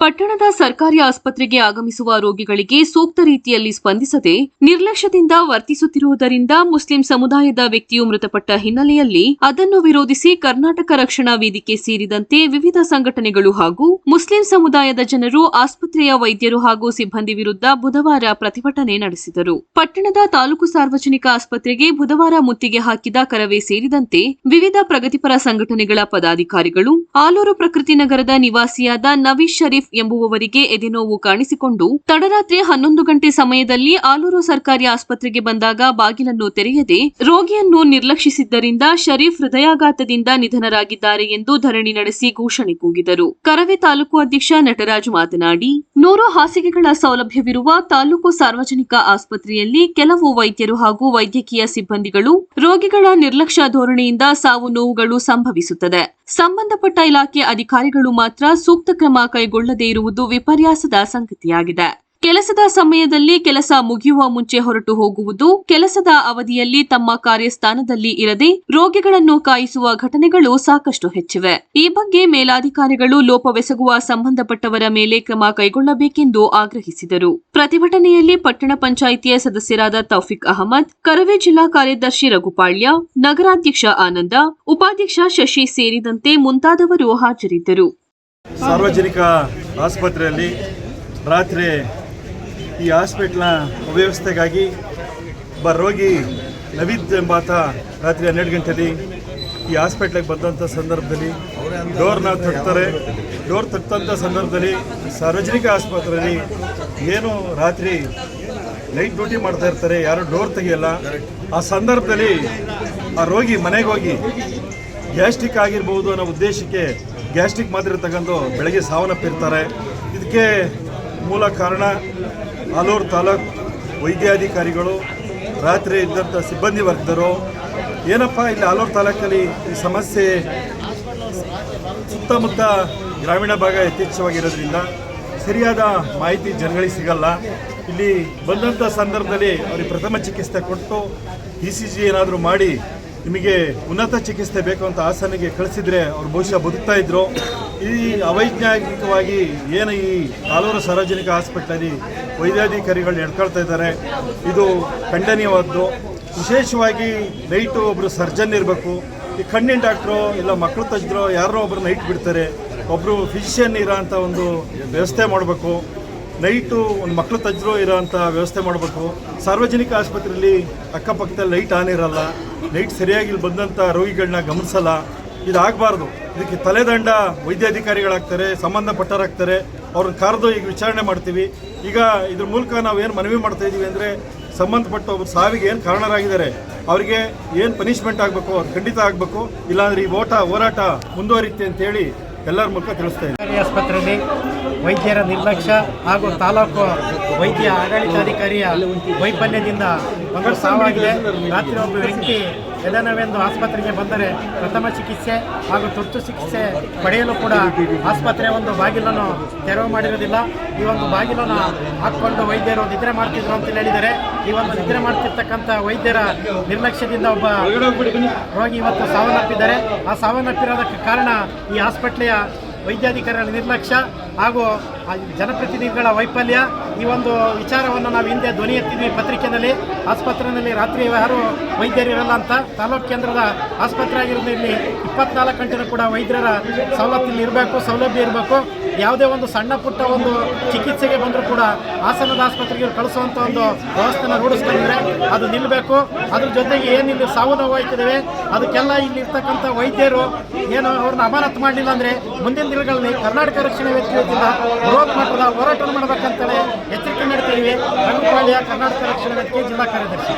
ಪಟ್ಟಣದ ಸರ್ಕಾರಿ ಆಸ್ಪತ್ರೆಗೆ ಆಗಮಿಸುವ ರೋಗಿಗಳಿಗೆ ಸೂಕ್ತ ರೀತಿಯಲ್ಲಿ ಸ್ಪಂದಿಸದೆ ನಿರ್ಲಕ್ಷ್ಯದಿಂದ ವರ್ತಿಸುತ್ತಿರುವುದರಿಂದ ಮುಸ್ಲಿಂ ಸಮುದಾಯದ ವ್ಯಕ್ತಿಯು ಮೃತಪಟ್ಟ ಹಿನ್ನೆಲೆಯಲ್ಲಿ ಅದನ್ನು ವಿರೋಧಿಸಿ ಕರ್ನಾಟಕ ರಕ್ಷಣಾ ವೇದಿಕೆ ಸೇರಿದಂತೆ ವಿವಿಧ ಸಂಘಟನೆಗಳು ಹಾಗೂ ಮುಸ್ಲಿಂ ಸಮುದಾಯದ ಜನರು ಆಸ್ಪತ್ರೆಯ ವೈದ್ಯರು ಹಾಗೂ ಸಿಬ್ಬಂದಿ ವಿರುದ್ಧ ಬುಧವಾರ ಪ್ರತಿಭಟನೆ ನಡೆಸಿದರು. ಪಟ್ಟಣದ ತಾಲೂಕು ಸಾರ್ವಜನಿಕ ಆಸ್ಪತ್ರೆಗೆ ಬುಧವಾರ ಮುತ್ತಿಗೆ ಹಾಕಿದ ಕರವೇ ಸೇರಿದಂತೆ ವಿವಿಧ ಪ್ರಗತಿಪರ ಸಂಘಟನೆಗಳ ಪದಾಧಿಕಾರಿಗಳು ಆಲೂರು ಪ್ರಕೃತಿ ನಗರದ ನಿವಾಸಿಯಾದ ನವೀಶ್ ಶರೀಫ್ ಎಂಬುವವರಿಗೆ ಎದೆನೋವು ಕಾಣಿಸಿಕೊಂಡು ತಡರಾತ್ರಿ 11 ಗಂಟೆ ಸಮಯದಲ್ಲಿ ಆಲೂರು ಸರ್ಕಾರಿ ಆಸ್ಪತ್ರೆಗೆ ಬಂದಾಗ ಬಾಗಿಲನ್ನು ತೆರೆಯದೆ ರೋಗಿಯನ್ನು ನಿರ್ಲಕ್ಷಿಸಿದ್ದರಿಂದ ಶರೀಫ್ ಹೃದಯಾಘಾತದಿಂದ ನಿಧನರಾಗಿದ್ದಾರೆ ಎಂದು ಧರಣಿ ನಡೆಸಿ ಘೋಷಣೆ ಕೂಗಿದರು. ಕರವೇ ತಾಲೂಕು ಅಧ್ಯಕ್ಷ ನಟರಾಜ್ ಮಾತನಾಡಿ, 100 ಹಾಸಿಗೆಗಳ ಸೌಲಭ್ಯವಿರುವ ತಾಲೂಕು ಸಾರ್ವಜನಿಕ ಆಸ್ಪತ್ರೆಯಲ್ಲಿ ಕೆಲವು ವೈದ್ಯರು ಹಾಗೂ ವೈದ್ಯಕೀಯ ಸಿಬ್ಬಂದಿಗಳು ರೋಗಿಗಳ ನಿರ್ಲಕ್ಷ್ಯ ಧೋರಣೆಯಿಂದ ಸಾವು ನೋವುಗಳು ಸಂಭವಿಸುತ್ತದೆ. ಸಂಬಂಧಪಟ್ಟ ಇಲಾಖೆ ಅಧಿಕಾರಿಗಳು ಮಾತ್ರ ಸೂಕ್ತ ಕ್ರಮ ಕೈಗೊಳ್ಳದೇ ಇರುವುದು ವಿಪರ್ಯಾಸದ ಸಂಗತಿಯಾಗಿದೆ. ಕೆಲಸದ ಸಮಯದಲ್ಲಿ ಕೆಲಸ ಮುಗಿಯುವ ಮುಂಚೆ ಹೊರಟು ಹೋಗುವುದು, ಕೆಲಸದ ಅವಧಿಯಲ್ಲಿ ತಮ್ಮ ಕಾರ್ಯಸ್ಥಾನದಲ್ಲಿ ಇರದೆ ರೋಗಿಗಳನ್ನು ಕಾಯಿಸುವ ಘಟನೆಗಳು ಸಾಕಷ್ಟು ಹೆಚ್ಚಿವೆ. ಈ ಬಗ್ಗೆ ಮೇಲಾಧಿಕಾರಿಗಳು ಲೋಪವೆಸಗುವ ಸಂಬಂಧಪಟ್ಟವರ ಮೇಲೆ ಕ್ರಮ ಕೈಗೊಳ್ಳಬೇಕೆಂದು ಆಗ್ರಹಿಸಿದರು. ಪ್ರತಿಭಟನೆಯಲ್ಲಿ ಪಟ್ಟಣ ಪಂಚಾಯಿತಿಯ ಸದಸ್ಯರಾದ ತೌಫಿಕ್ ಅಹಮದ್, ಕರವೇ ಜಿಲ್ಲಾ ಕಾರ್ಯದರ್ಶಿ ರಘುಪಾಳ್ಯ, ನಗರಾಧ್ಯಕ್ಷ ಆನಂದ, ಉಪಾಧ್ಯಕ್ಷ ಶಶಿ ಸೇರಿದಂತೆ ಮುಂತಾದವರು ಹಾಜರಿದ್ದರು. ಸಾರ್ವಜನಿಕ ಆಸ್ಪತ್ರೆಯಲ್ಲಿ ರಾತ್ರಿ ಈ ಹಾಸ್ಪಿಟ್ಲ್ನ ಅವ್ಯವಸ್ಥೆಗಾಗಿ ಒಬ್ಬ ರೋಗಿ ನವೀದ್ ಎಂಬಾತ ರಾತ್ರಿ 12 ಗಂಟೆಯಲ್ಲಿ ಈ ಹಾಸ್ಪಿಟ್ಲಿಗೆ ಬಂದಂಥ ಸಂದರ್ಭದಲ್ಲಿ ಡೋರ್ನ ತಟ್ತಾರೆ. ಡೋರ್ ತಟ್ಟಂಥ ಸಂದರ್ಭದಲ್ಲಿ ಸಾರ್ವಜನಿಕ ಆಸ್ಪತ್ರೆಯಲ್ಲಿ ಏನು ರಾತ್ರಿ ನೈಟ್ ಡ್ಯೂಟಿ ಮಾಡ್ತಾ ಇರ್ತಾರೆ, ಯಾರು ಡೋರ್ ತೆಗಿಯಲ್ಲ. ಆ ಸಂದರ್ಭದಲ್ಲಿ ಆ ರೋಗಿ ಮನೆಗೆ ಹೋಗಿ ಗ್ಯಾಸ್ಟ್ರಿಕ್ ಆಗಿರ್ಬೋದು ಅನ್ನೋ ಉದ್ದೇಶಕ್ಕೆ ಗ್ಯಾಸ್ಟ್ರಿಕ್ ಮಾತ್ರೆ ತಗೊಂಡು ಬೆಳಗ್ಗೆ ಸಾವನ್ನಪ್ಪಿರ್ತಾರೆ. ಇದಕ್ಕೆ ಮೂಲ ಕಾರಣ ಆಲೂರು ತಾಲೂಕು ವೈದ್ಯಾಧಿಕಾರಿಗಳು, ರಾತ್ರಿ ಇದ್ದಂಥ ಸಿಬ್ಬಂದಿ ವರ್ಗದರು. ಏನಪ್ಪ ಇಲ್ಲಿ ಆಲೂರು ತಾಲೂಕಲ್ಲಿ ಈ ಸಮಸ್ಯೆ ಸುತ್ತಮುತ್ತ ಗ್ರಾಮೀಣ ಭಾಗ ಯಥೇಚ್ಛವಾಗಿರೋದ್ರಿಂದ ಸರಿಯಾದ ಮಾಹಿತಿ ಜನಗಳಿಗೆ ಸಿಗಲ್ಲ. ಇಲ್ಲಿ ಬಂದಂಥ ಸಂದರ್ಭದಲ್ಲಿ ಅವರಿಗೆ ಪ್ರಥಮ ಚಿಕಿತ್ಸೆ ಕೊಟ್ಟು ECG ಏನಾದರೂ ಮಾಡಿ ನಿಮಗೆ ಉನ್ನತ ಚಿಕಿತ್ಸೆ ಬೇಕು ಅಂತ ಹಾಸನಿಗೆ ಕಳಿಸಿದ್ರೆ ಅವ್ರು ಬಹುಶಃ ಬದುಕ್ತಾ ಇದ್ರು. ಈ ಅವೈಜ್ಞಾನಿಕವಾಗಿ ಏನು ಈ ಆಲೂರು ಸಾರ್ವಜನಿಕ ಆಸ್ಪತ್ರೆಯಲ್ಲಿ ವೈದ್ಯಾಧಿಕಾರಿಗಳು ನಡ್ಕೊಳ್ತಾ ಇದ್ದಾರೆ, ಇದು ಖಂಡನೀಯವಾದ್ದು. ವಿಶೇಷವಾಗಿ ನೈಟು ಒಬ್ಬರು ಸರ್ಜನ್ ಇರಬೇಕು. ಈ ಕಣ್ಣಿನ ಡಾಕ್ಟ್ರು ಇಲ್ಲ ಮಕ್ಕಳು ತಜ್ಞರು ಯಾರೋ ಒಬ್ಬರು ನೈಟ್ ಬಿಡ್ತಾರೆ, ಒಬ್ಬರು ಫಿಸಿಷಿಯನ್ ಇರೋ ಅಂಥ ಒಂದು ವ್ಯವಸ್ಥೆ ಮಾಡಬೇಕು. ನೈಟು ಒಂದು ಮಕ್ಕಳು ತಜ್ಞರು ಇರೋಂಥ ವ್ಯವಸ್ಥೆ ಮಾಡಬೇಕು. ಸಾರ್ವಜನಿಕ ಆಸ್ಪತ್ರೆಯಲ್ಲಿ ಅಕ್ಕಪಕ್ಕದಲ್ಲಿ ಲೈಟ್ ಆನ್ ಇರಲ್ಲ, ಲೈಟ್ ಸರಿಯಾಗಿ ಇಲ್ಲಿ ಬಂದಂಥ ರೋಗಿಗಳನ್ನ ಗಮನಿಸಲ್ಲ. ಇದಾಗಬಾರ್ದು. ಇದಕ್ಕೆ ತಲೆದಂಡ ವೈದ್ಯಾಧಿಕಾರಿಗಳಾಗ್ತಾರೆ, ಸಂಬಂಧಪಟ್ಟವರಾಗ್ತಾರೆ. ಅವ್ರನ್ನ ಕರೆದು ಈಗ ವಿಚಾರಣೆ ಮಾಡ್ತೀವಿ. ಈಗ ಇದ್ರ ಮೂಲಕ ನಾವೇನು ಮನವಿ ಮಾಡ್ತಾ ಇದ್ದೀವಿ ಅಂದರೆ, ಸಂಬಂಧಪಟ್ಟ ಒಬ್ಬರು ಸಾವಿಗೆ ಏನು ಕಾರಣರಾಗಿದ್ದಾರೆ ಅವರಿಗೆ ಏನು ಪನಿಷ್ಮೆಂಟ್ ಆಗಬೇಕು ಅದು ಖಂಡಿತ ಆಗಬೇಕು. ಇಲ್ಲಾಂದರೆ ಈ ಹೋರಾಟ ಮುಂದುವರಿಯುತ್ತೆ ಅಂತೇಳಿ ಎಲ್ಲರ ಮೂಲಕ ತಿಳಿಸ್ತಾ ಇದ್ದೀವಿ. ಆಸ್ಪತ್ರೆಯಲ್ಲಿ ವೈದ್ಯರ ನಿರ್ಲಕ್ಷ್ಯ ಹಾಗೂ ತಾಲೂಕು ವೈದ್ಯ ಆಡಳಿತಾಧಿಕಾರಿಯ ವೈಫಲ್ಯದಿಂದ ಒಂದು ಸಾವಾಗಿದೆ. ರಾತ್ರಿ ಒಬ್ಬ ವ್ಯಕ್ತಿ ಎದೆನೋವೆಂದು ಆಸ್ಪತ್ರೆಗೆ ಬಂದರೆ ಪ್ರಥಮ ಚಿಕಿತ್ಸೆ ಹಾಗೂ ತುರ್ತು ಚಿಕಿತ್ಸೆ ಪಡೆಯಲು ಕೂಡ ಆಸ್ಪತ್ರೆ ಒಂದು ಬಾಗಿಲನ್ನು ತೆರವು ಮಾಡಿರೋದಿಲ್ಲ. ಈ ಒಂದು ಬಾಗಿಲನ್ನು ಹಾಕ್ಕೊಂಡು ವೈದ್ಯರು ನಿದ್ರೆ ಮಾಡ್ತಿದ್ರು ಅಂತ ಹೇಳಿದರೆ, ಈ ಒಂದು ನಿದ್ರೆ ಮಾಡ್ತಿರ್ತಕ್ಕಂಥ ವೈದ್ಯರ ನಿರ್ಲಕ್ಷ್ಯದಿಂದ ಒಬ್ಬ ರೋಗಿ ಇವತ್ತು ಸಾವನ್ನಪ್ಪಿದ್ದಾರೆ. ಆ ಸಾವನ್ನಪ್ಪಿರೋದಕ್ಕೆ ಕಾರಣ ಈ ಆಸ್ಪತ್ರೆಯ ವೈದ್ಯಾಧಿಕಾರಿಗಳ ನಿರ್ಲಕ್ಷ್ಯ ಹಾಗೂ ಜನಪ್ರತಿನಿಧಿಗಳ ವೈಫಲ್ಯ. ಈ ಒಂದು ವಿಚಾರವನ್ನು ನಾವು ಹಿಂದೆ ಧ್ವನಿ ಎತ್ತಿದ್ವಿ ಪತ್ರಿಕೆಯಲ್ಲಿ. ಆಸ್ಪತ್ರೆಯಲ್ಲಿ ರಾತ್ರಿ ಯಾರು ವೈದ್ಯರಿರಲ್ಲ ಅಂತ. ತಾಲೂಕು ಕೇಂದ್ರದ ಆಸ್ಪತ್ರೆ ಆಗಿರೋದ್ರಲ್ಲಿ 24 ಗಂಟೆನೂ ಕೂಡ ವೈದ್ಯರ ಸವಲತ್ತಿಲ್ಲಿ ಇರಬೇಕು, ಸೌಲಭ್ಯ ಇರಬೇಕು. ಯಾವುದೇ ಒಂದು ಸಣ್ಣ ಪುಟ್ಟ ಒಂದು ಚಿಕಿತ್ಸೆಗೆ ಬಂದರೂ ಕೂಡ ಹಾಸನದ ಆಸ್ಪತ್ರೆಗೆ ಕಳಿಸುವಂಥ ಒಂದು ವ್ಯವಸ್ಥೆನ ರೂಢಿಸ್ಕೊಂಡಿದ್ರೆ ಅದು ನಿಲ್ಲಬೇಕು. ಅದ್ರ ಜೊತೆಗೆ ಏನಿಲ್ಲಿ ಸಾವು ನೋವು ಹೋಯ್ತಿದ್ದೇವೆ ಅದಕ್ಕೆಲ್ಲ ಇಲ್ಲಿರ್ತಕ್ಕಂಥ ವೈದ್ಯರು ಏನು ಅವ್ರನ್ನ ಅಮಾನತು ಮಾಡಲಿಲ್ಲ ಅಂದರೆ ಮುಂದಿನ ದಿನಗಳಲ್ಲಿ ಕರ್ನಾಟಕ ರಕ್ಷಣಾ ವೇದಿಕೆ ವತಿಯಿಂದ ಬೃಹತ್ ಮಟ್ಟದ ಹೋರಾಟ ಮಾಡಬೇಕಂತೇಳಿ ಎಚ್ಚರಿಕೆ ನೀಡ್ತೀವಿ. ರಘುಪಾಳ್ಯ, ಕರ್ನಾಟಕ ರಕ್ಷಣಾ ವೇದಿಕೆ ಜಿಲ್ಲಾ ಕಾರ್ಯದರ್ಶಿ.